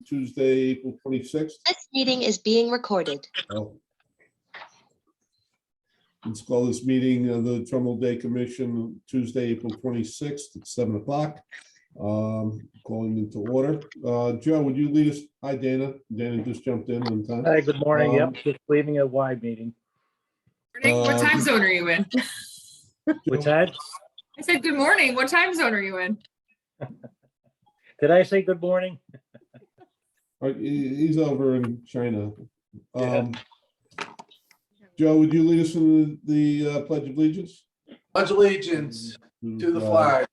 Tuesday, April 26th. This meeting is being recorded. Oh. Let's call this meeting of the Trumbull Day Commission Tuesday, April 26th at 7 o'clock. Calling into order. Joe, would you lead us? Hi, Dana. Dana just jumped in on time. Hi, good morning. Yep, just leaving a wide meeting. What time zone are you in? What's that? I said, good morning. What time zone are you in? Did I say good morning? He's over in China. Yeah. Joe, would you lead us in the Pledge of Allegiance? Pledge allegiance to the flag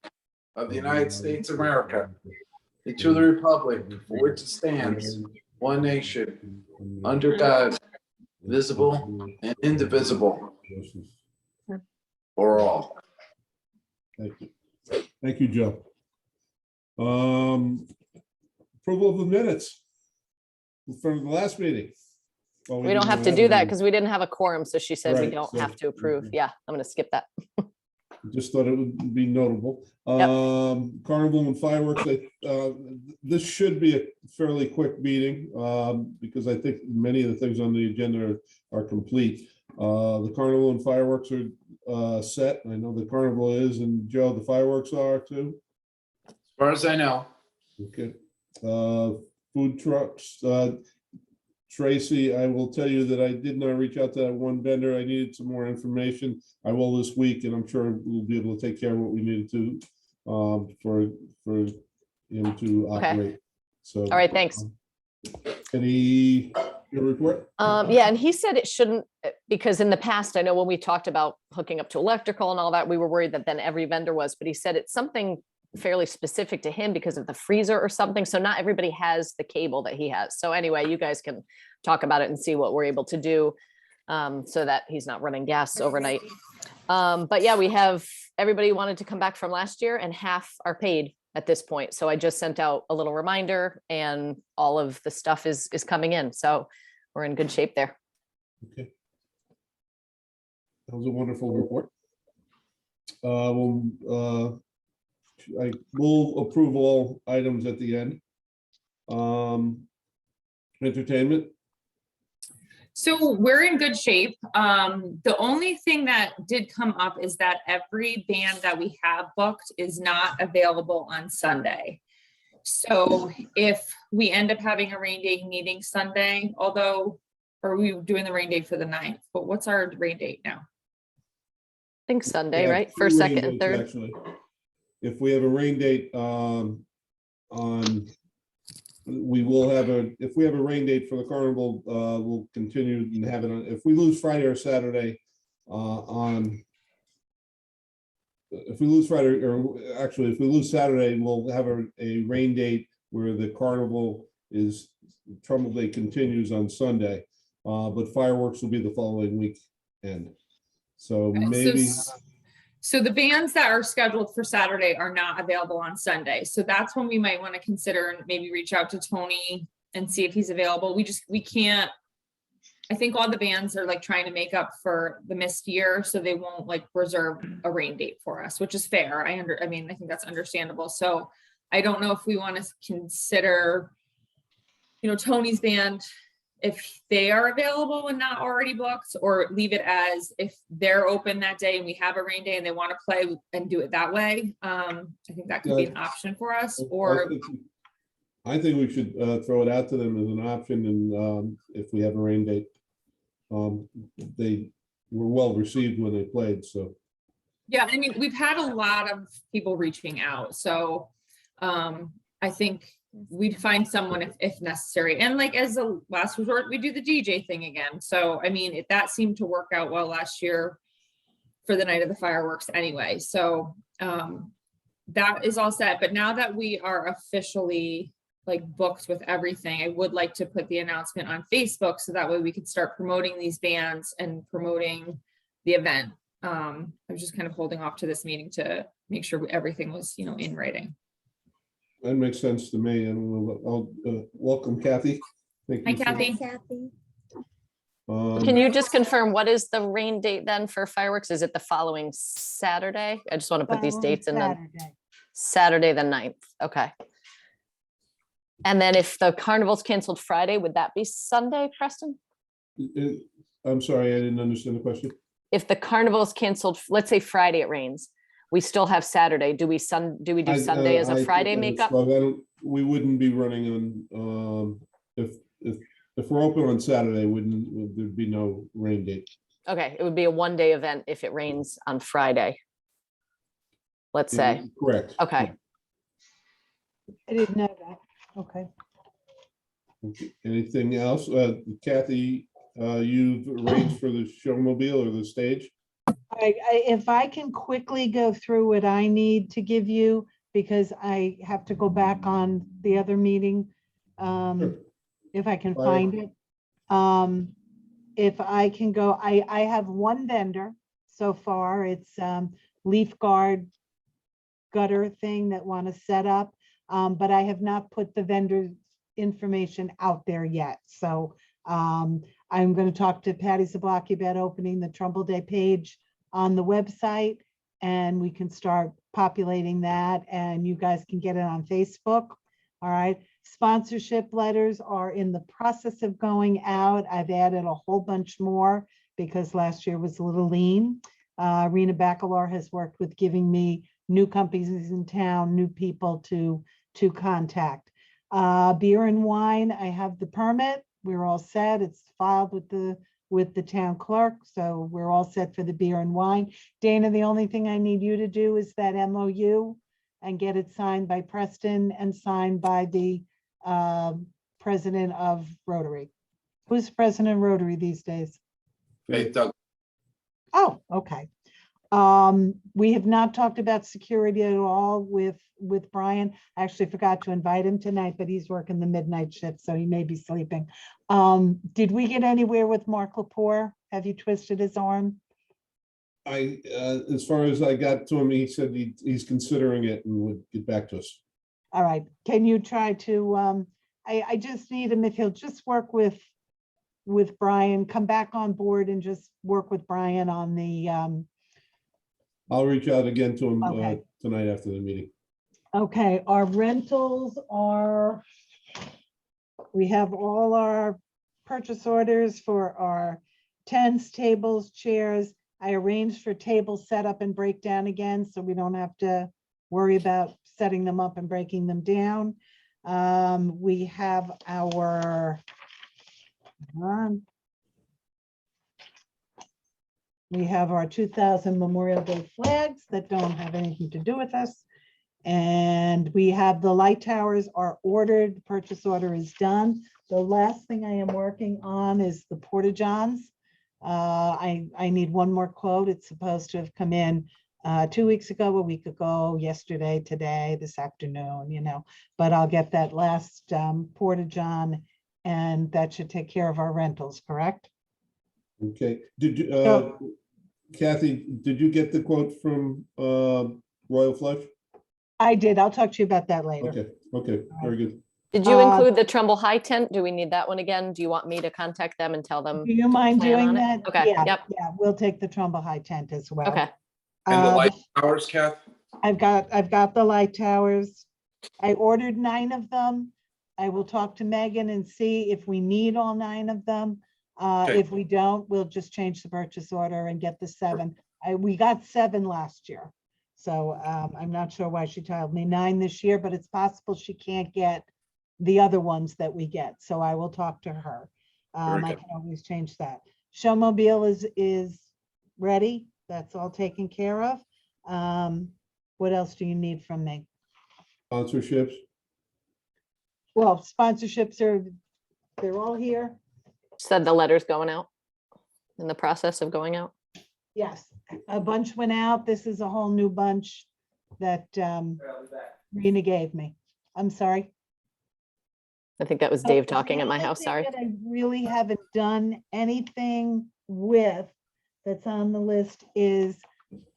of the United States of America and to the republic for which it stands, one nation, under God, visible and indivisible, for all. Thank you. Thank you, Joe. Approval of the minutes from the last meeting. Oh, We don't have to do that because we didn't have a quorum, so she said we Right, don't so- have to approve. Yeah, I'm gonna skip that. Just thought it would be notable. Carnival and fireworks. This should be a fairly quick meeting because I think many of the things on the agenda are complete. The carnival and fireworks are set. I know the carnival is, and Joe, the fireworks are too. As far as I know. Okay. Food trucks. Tracy, I will tell you that I did not reach out to that one vendor. I needed some more information. I will this week, and I'm sure we'll be able to take care of what we needed to for him to operate. So. All right, thanks. Any your report? Yeah, and he said it shouldn't, because in the past, I know when we talked about hooking up to electrical and all that, we were worried that then every vendor was, but he said it's something fairly specific to him because of the freezer or something. So not everybody has the cable that he has. So anyway, you guys can talk about it and see what we're able to do so that he's not running gas overnight. But yeah, we have, everybody wanted to come back from last year and half are paid at this point. So I just sent out a little reminder and all of the stuff is coming in. So we're in good shape there. Okay. That was a wonderful report. I will approve all items at the end. Entertainment. So we're in good shape. The only thing that did come up is that every band that we have booked is not available on Sunday. So if we end up having a rain date meeting Sunday, although, are we doing the rain date for the 9th? But what's our rain date now? I think Sunday, Yeah, right? two First, rain second, and dates, third. actually. If we have a rain date we will have if we have a rain date for the carnival, we'll continue and have it on. If we lose Friday or Saturday if we lose Friday, or actually if we lose Saturday, we'll have a rain date where the carnival is, Trumbull Day continues on Sunday, but fireworks will be the following weekend. So Okay, maybe. So the bands that are scheduled for Saturday are not available on Sunday. So that's when we might want to consider and maybe reach out to Tony and see if he's available. We can't, I think all the bands are like trying to make up for the missed year. So they won't like reserve a rain date for us, which is fair. I think that's understandable. So I don't know if we want to consider, Tony's band, if they are available and not already booked, or leave it as if they're open that day and we have a rain day and they want to play and do it that way. I think that could be an option for us. Or I think we should throw it out to them as an option, and if we have a rain date, they were well received when they played. So yeah, I mean, we've had a lot of people reaching out, so I think we'd find someone if necessary. And like as a last resort, we do the DJ thing again. So I mean, that seemed to work out well last year for the night of the fireworks anyway. So that is all set. But now that we are officially like booked with everything, I would like to put the announcement on Facebook so that way we could start promoting these bands and promoting the event. I was just kind of holding off to this meeting to make sure everything was, in writing. that makes sense to me, and I'll welcome Kathy. Thank Hi, you for- Kathy. Can you just confirm what is the rain date then for fireworks? Is it the following Saturday? I just want to put these dates in. Saturday the 9th. Okay. And then if the carnival's canceled Friday, would that be Sunday, Preston? I'm sorry, I didn't understand the question. If the carnival's canceled, let's say Friday it rains, we still have Saturday. Do we do Sunday as a Friday makeup? We wouldn't be running on, if we're open on Saturday, there'd be no rain date. Okay, it would be a 1-day event if it rains on Friday. Let's say, Correct. okay. I didn't know that. Okay. Okay. Anything else? Kathy, you've arranged for the showmobile or the stage? If I can quickly go through what I need to give you, because I have to go back on the other meeting. Sure. If I can Fire. find it. If I can go, I have one vendor so far. It's leaf guard gutter thing that want to set up. But I have not put the vendor information out there yet. So I'm going to talk to Patty Zablocki about opening the Trumbull Day page on the website, and we can start populating that, and you guys can get it on Facebook. All right. Sponsorship letters are in the process of going out. I've added a whole bunch more because last year was a little lean. Rena Bacalar has worked with giving me new companies in town, new people to contact. Beer and wine, I have the permit. We're all set. It's filed with the town clerk. So we're all set for the beer and wine. Dana, the only thing I need you to do is that MOU and get it signed by Preston and signed by the president of Rotary. Who's president of Rotary these days? Hey, Doug. Oh, okay. We have not talked about security at all with Brian. I actually forgot to invite him tonight, but he's working the midnight shift, so he may be sleeping. Did we get anywhere with Mark Lepore? Have you twisted his arm? As far as I got to him, he said he's considering it and would get back to us. All right. Can you try to, I just need him, if he'll just work with Brian, come back on board and just work with Brian on the, I'll reach out again to him Okay. tonight after the meeting. okay, our rentals are, we have all our purchase orders for our tents, tables, chairs. I arranged for table setup and breakdown again, so we don't have to worry about setting them up and breaking them down. We have our, we have our 2000 Memorial Day flags that don't have anything to do with us. And we have the light towers are ordered, the purchase order is done. The last thing I am working on is the porta-johns. I need one more quote. It's supposed to have come in 2 weeks ago, a week ago, yesterday, today, this afternoon, but I'll get that last porta-john, and that should take care of our rentals, correct? Okay, did you, Kathy, did you get the quote from Royal Flush? I did. I'll talk to you about that later. Okay, very good. Did you include the Trumbull High tent? Do we need that one again? Do you want me to contact them and tell them? Do you mind plan doing on it? that? Okay, Yeah, yep. yeah, we'll take the Trumbull High tent as well. Okay, And the Uh, light towers, Kath? I've got the light towers. I ordered 9 of them. I will talk to Megan and see if we need all 9 of them. Okay. If we don't, we'll just change the purchase order and get the 7. We got 7 last year. So I'm not sure why she told me 9 this year, but it's possible she can't get the other ones that we get. So I will talk to her. Very I good. can always change that. Showmobile is ready. That's all taken care of. What else do you need from me? Sponsorships? Well, sponsorships they're all here. said the letter's going out, in the process of going out. Yes, a bunch went out. This is a whole new bunch that Rena gave me. I'm sorry. I think that was Dave talking at my house, sorry. That I really haven't done anything with that's on the list is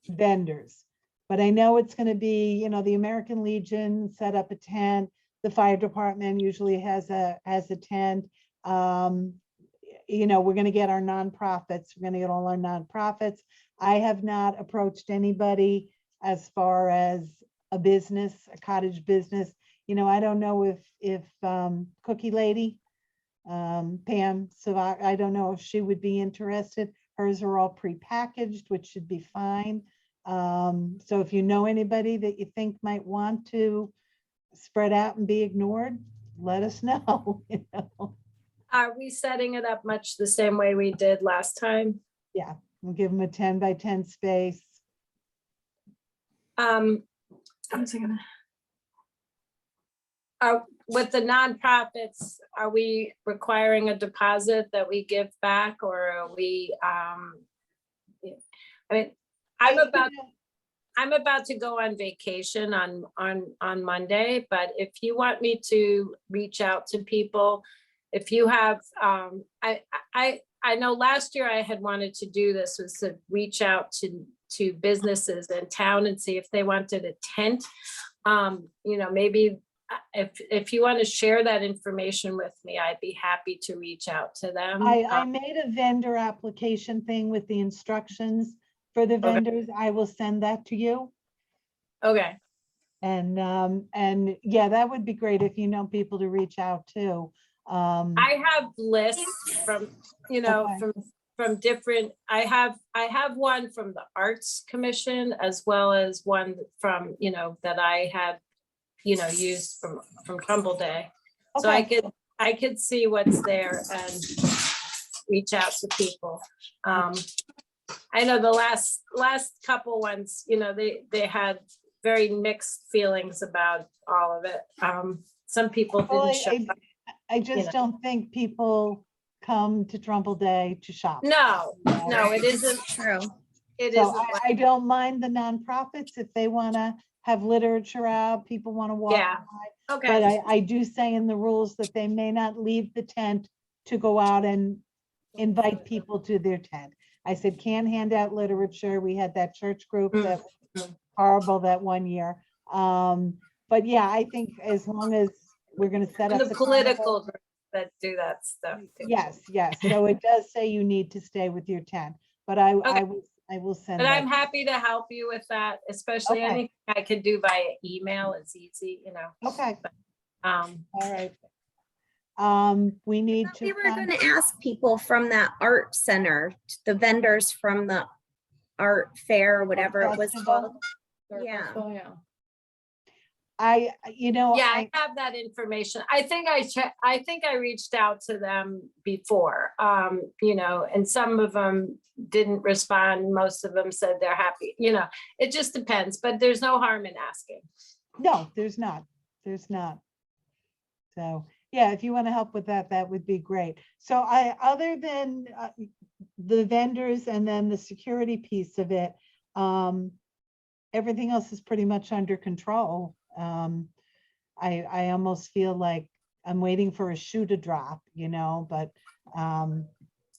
vendors. But I know it's going to be, the American Legion set up a tent. The fire department usually has a tent. We're going to get our nonprofits. We're going to get all our nonprofits. I have not approached anybody as far as a business, a cottage business. I don't know if Cookie Lady, Pam Savak, I don't know if she would be interested. Hers are all prepackaged, which should be fine. So if you know anybody that you think might want to spread out and be ignored, let us know. Are we setting it up much the same way we did last time? Yeah, we'll give them a 10 by 10 space. One second. With the nonprofits, are we requiring a deposit that we give back, or are we, I mean, I'm about to go on vacation on Monday, but if you want me to reach out to people, if you have, I know last year I had wanted to do this, was to reach out to businesses in town and see if they wanted a tent. Maybe if you want to share that information with me, I'd be happy to reach out to them. I made a vendor application thing with the instructions for the vendors. I will send that to you. Okay. And yeah, that would be great if you know people to reach out to. I have lists from, Okay. from different, I have one from the Arts Commission, as well as one from, that I had, used from Trumbull Day. So I could see what's there and reach out to people. I know the last couple ones, they had very mixed feelings about all of it. Some people Well, didn't show up. I just don't think people come to Trumbull Day to shop. No, it isn't True. It So isn't. I don't mind the nonprofits if they want to have literature out, people want to walk. Yeah. by. Okay. But I do say in the rules that they may not leave the tent to go out and invite people to their tent. I said, can't hand out literature. We had that church group that was horrible that one year. But yeah, I think as long as we're going to set And up the carnival- political groups that do that stuff too. Yes, yes. So it does say you need to stay with your tent, but I will send But I'm that. happy to help you with that, especially Okay. anything I could do via email. It's easy, Okay, all right. We need to. We were find- going to ask people from that art center, the vendors from the art fair, or whatever it was Festival. called. Yeah. I I have that information. I think I reached out to them before, and some of them didn't respond. Most of them said they're happy, it just depends, but there's no harm in asking. No, there's not. So, yeah, if you want to help with that, that would be great. So other than the vendors and then the security piece of it, everything else is pretty much under control. I almost feel like I'm waiting for a shoe to drop, but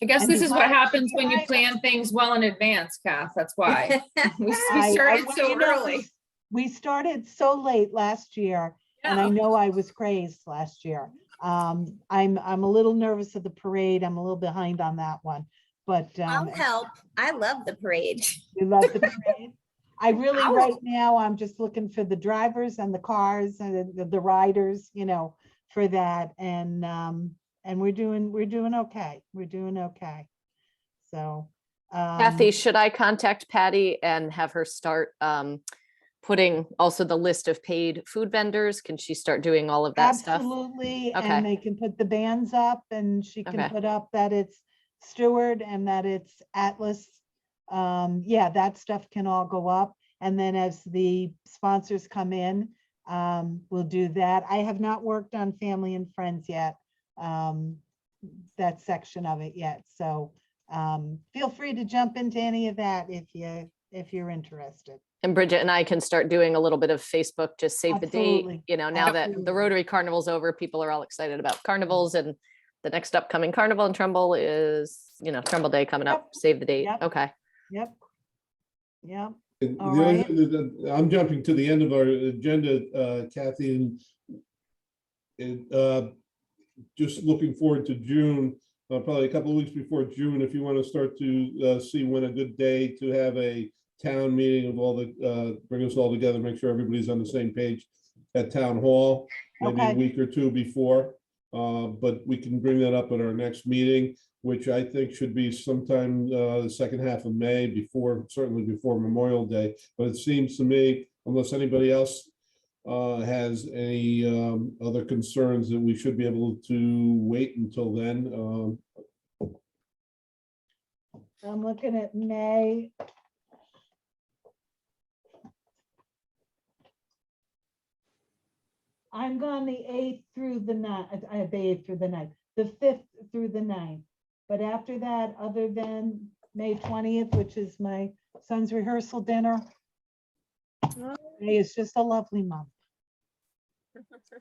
I guess And this is what behind- happens when you behind- plan things well in advance, Kath. That's why. We I- started well, so early. We started so late last year, and I Yeah. know I was crazed last year. I'm a little nervous of the parade. I'm a little behind on that one, but I'll help. I love the parade. you love the parade. I really, I'll- right now, I'm just looking for the drivers and the cars and the riders, for that. And we're doing okay. We're doing okay. So. Kathy, should I contact Patty and have her start putting also the list of paid food vendors? Can she start doing all of that stuff? Absolutely, Okay. and they can put the bands up, and she can Okay. put up that it's Stewart and that it's Atlas. Yeah, that stuff can all go up, and then as the sponsors come in, we'll do that. I have not worked on family and friends yet, that section of it yet, so feel free to jump into any of that if you're interested. And Bridget and I can start doing a little bit of Facebook, just save the date. Absolutely. Now that the Absolutely. Rotary Carnival's over, people are all excited about carnivals, and the next upcoming carnival in Trumbull is, Trumbull Day coming up. Save the date. Yep. Okay. Yep. Yep. And All the other right. thing that- I'm jumping to the end of our agenda, Kathy, and just looking forward to June, probably a couple of weeks before June, if you want to start to see when a good day to have a town meeting of all the, bring us all together, make sure everybody's on the same page. at Town Hall, maybe a Okay. week or two before. But we can bring that up at our next meeting, which I think should be sometime the second half of May, certainly before Memorial Day. But it seems to me, unless anybody else has any other concerns, that we should be able to wait until then. I'm looking at May. I'm gone the 8th through the 9th, I have the 8th through the 9th, the 5th through the 9th. But after that, other than May 20th, which is my son's rehearsal dinner, May is just a lovely month.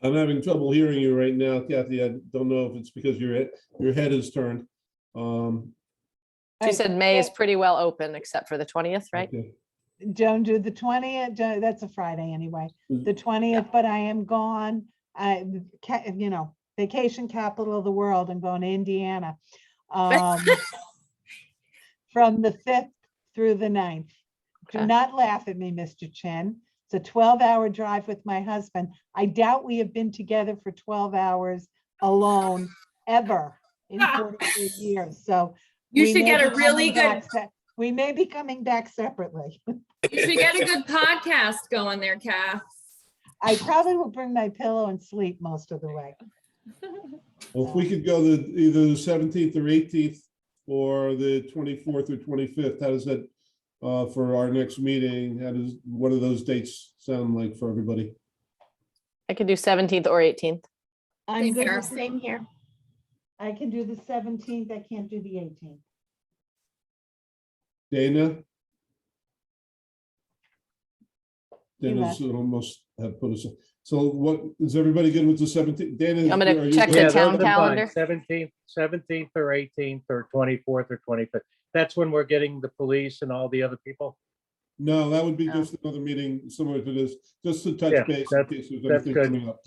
I'm having trouble hearing you right now, Kathy. I don't know if it's because your head is turned. She said May is pretty well open except for the 20th, right? Okay. Don't do the 20th, that's a Friday anyway, the 20th, but I am gone. Vacation capital of the world, I'm going to Indiana. From the 5th through the 9th. Do Okay. not laugh at me, Mr. Chen. It's a 12-hour drive with my husband. I doubt we have been together for 12 hours alone ever in 44 years, so. You we should may get be a really coming back good, se- We may be coming back separately. you should get a good podcast going there, Kath. I probably will bring my pillow and sleep most of the way. Well, if we could go to either the 17th or 18th or the 24th or 25th, how does that for our next meeting? What do those dates sound like for everybody? I could do 17th or 18th. I'm Same good here. with the- Same here. I can do the 17th, I can't do the 18th. Dana? You Dana's almost have put us, so what, is everybody good with the 17th? Dana? I'm gonna are you check good? the Yeah, town those are fine. calendar. 17th or 18th or 24th or 25th. That's when we're getting the police and all the other people. No, that would be Oh. just another meeting similar to this, just to touch Yeah, base in that's- case there's that's anything good. coming up.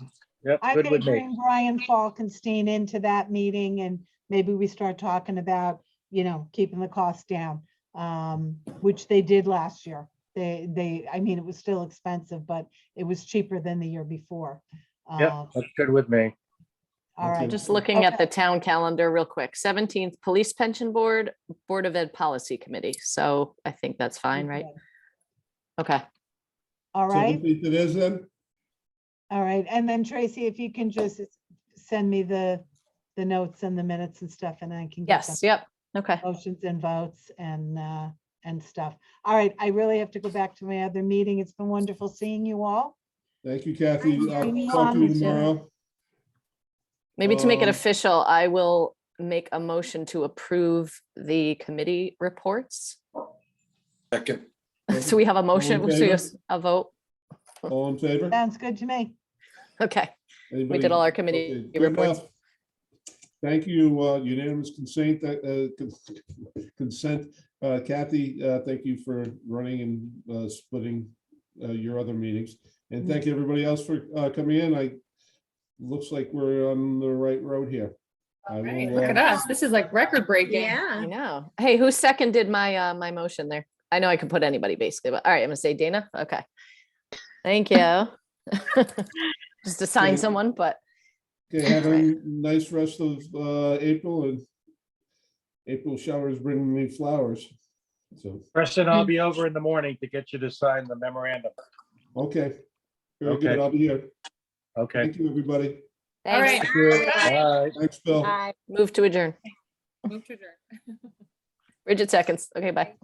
Yep, I'm good gonna with me. bring Brian Falkenstein into that meeting and maybe we start talking about, keeping the costs down, which they did last year. I mean, it was still expensive, but it was cheaper than the year before. Yep, that's good with me. All right. Just looking at Okay. the town calendar real quick. 17th, Police Pension Board, Board of Ed Policy Committee. So I think that's fine, right? Okay. All right, 17th it is then? all right. And then Tracy, if you can just send me the notes and the minutes and stuff and I can get Yes, yep. Okay. motions and votes and stuff. All right, I really have to go back to my other meeting. It's been wonderful seeing you all. Thank you, Kathy. Thank you, I'll talk to you Monica. tomorrow. Maybe to make it Um, official, I will make a motion to approve the committee reports. Second, So we have a motion, in so favor? yes, a vote. All in favor? Sounds good to me. Okay, we Anybody? did all our Okay, committee good reports. enough. Thank you, unanimous consent, consent. Kathy, thank you for running and splitting your other meetings. And thank you everybody else for coming in. Looks like we're on the right road here. I Right, will, look at us. This is like record breaking. I Yeah. know. Hey, who seconded my my motion there? I know I can put anybody basically, but all right, I'm gonna say Dana. Okay. Thank you. Just assign Okay. someone, but Okay, have a nice rest of April, and April showers bring me flowers. So, Preston, I'll be over in the morning to get you to sign the memorandum. okay. Very good. Okay. I'll be here. Okay. Thank you, everybody. All right. thanks. Bye. Thanks, Bill. Bye. Move to adjourn. Move to adjourn. Bridget seconds. Okay, bye.